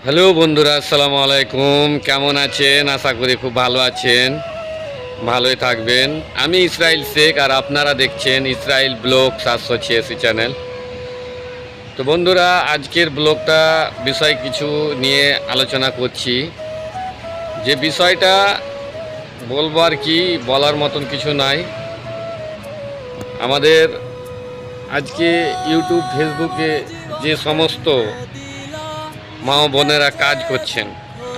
Hello বন্ধুরা, আসসালামু আলাইকুম। কেমন আছেন? আশা করি খুব ভালো আছেন, ভালোই থাকবেন। আমি ইসরাইল শেখ, আর আপনারা দেখছেন ইসরাইল ব্লগ 786 চ্যানেল। তো বন্ধুরা, আজকের ব্লগটা বিষয় কিছু নিয়ে আলোচনা করছি। যে বিষয়টা বলবো আর কি, বলার মতন কিছু নাই। আমাদের আজকে ইউটিউব ফেসবুকে যে সমস্ত মা ও বোনেরা কাজ করছেন,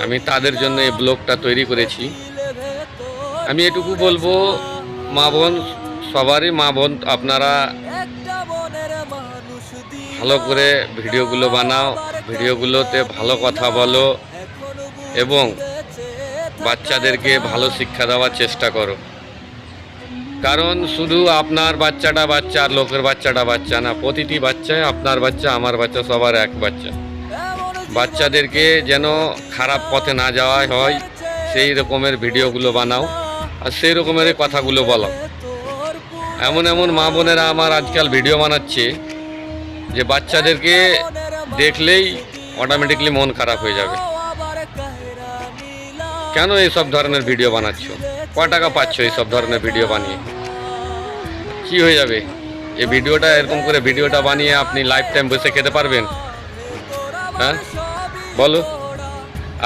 আমি তাদের জন্য এই ব্লগটা তৈরি করেছি। আমি এটুকু বলবো, মা বোন, সবারই মা বোন, আপনারা ভালো করে ভিডিওগুলো বানাও, ভিডিওগুলোতে ভালো কথা বলো এবং বাচ্চাদেরকে ভালো শিক্ষা দেওয়ার চেষ্টা করো। কারণ শুধু আপনার বাচ্চাটা বাচ্চা আর লোকের বাচ্চাটা বাচ্চা না, প্রতিটি বাচ্চাই আপনার বাচ্চা, আমার বাচ্চা, সবার এক বাচ্চা। বাচ্চাদেরকে যেন খারাপ পথে না যাওয়া হয় সেই রকমের ভিডিওগুলো বানাও আর সেই রকমের কথাগুলো বলো। এমন এমন মা বোনেরা আমার আজকাল ভিডিও বানাচ্ছে যে বাচ্চাদেরকে দেখলেই অটোমেটিকলি মন খারাপ হয়ে যাবে। কেন এইসব ধরনের ভিডিও বানাচ্ছ? ক টাকা পাচ্ছ এইসব ধরনের ভিডিও বানিয়ে? কি হয়ে যাবে এই ভিডিওটা? এরকম করে ভিডিওটা বানিয়ে আপনি লাইফ টাইম বসে খেতে পারবেন? হ্যাঁ বলো।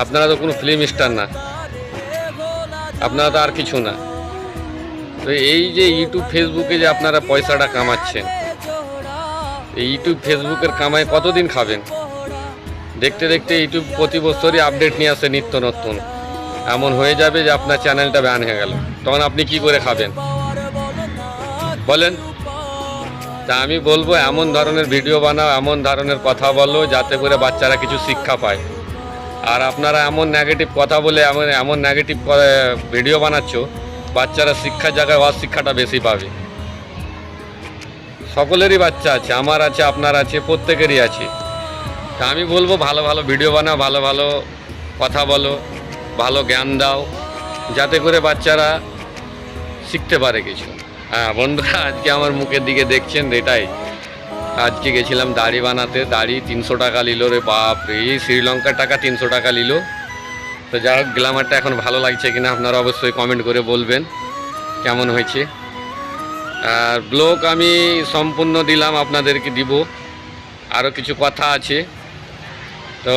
আপনারা তো কোনো ফিল্ম স্টার না, আপনারা তো আর কিছু না। তো এই যে ইউটিউব ফেসবুকে যে আপনারা পয়সাটা কামাচ্ছেন, এই ইউটিউব ফেসবুকের কামাই কতদিন খাবেন? দেখতে দেখতে ইউটিউব প্রতি বছরই আপডেট নিয়ে আসে নিত্য নতুন। এমন হয়ে যাবে যে আপনার চ্যানেলটা ব্যান হয়ে গেল, তখন আপনি কি করে খাবেন বলেন? তা আমি বলবো, এমন ধরনের ভিডিও বানাও, এমন ধরনের কথা বলো যাতে করে বাচ্চারা কিছু শিক্ষা পায়। আর আপনারা এমন নেগেটিভ কথা বলে এমন এমন নেগেটিভ ভিডিও বানাচ্ছ, বাচ্চারা শিক্ষার জায়গায় অশিক্ষাটা বেশি পাবে। সকলেরই বাচ্চা আছে, আমার আছে, আপনার আছে, প্রত্যেকেরই আছে। তা আমি বলবো, ভালো ভালো ভিডিও বানাও, ভালো ভালো কথা বলো, ভালো জ্ঞান দাও, যাতে করে বাচ্চারা শিখতে পারে কিছু। হ্যাঁ বন্ধুরা, আজকে আমার মুখের দিকে দেখছেন এটাই। আজকে গেছিলাম দাড়ি বানাতে, দাড়ি 300 টাকা নিল রে বাপ রে! শ্রীলঙ্কার টাকা 300 টাকা নিল। তো যাই হোক, গ্ল্যামারটা এখন ভালো লাগছে কিনা আপনারা অবশ্যই কমেন্ট করে বলবেন কেমন হয়েছে। আর ব্লগ আমি সম্পূর্ণ দিলাম, আপনাদেরকে দিব, আরও কিছু কথা আছে। তো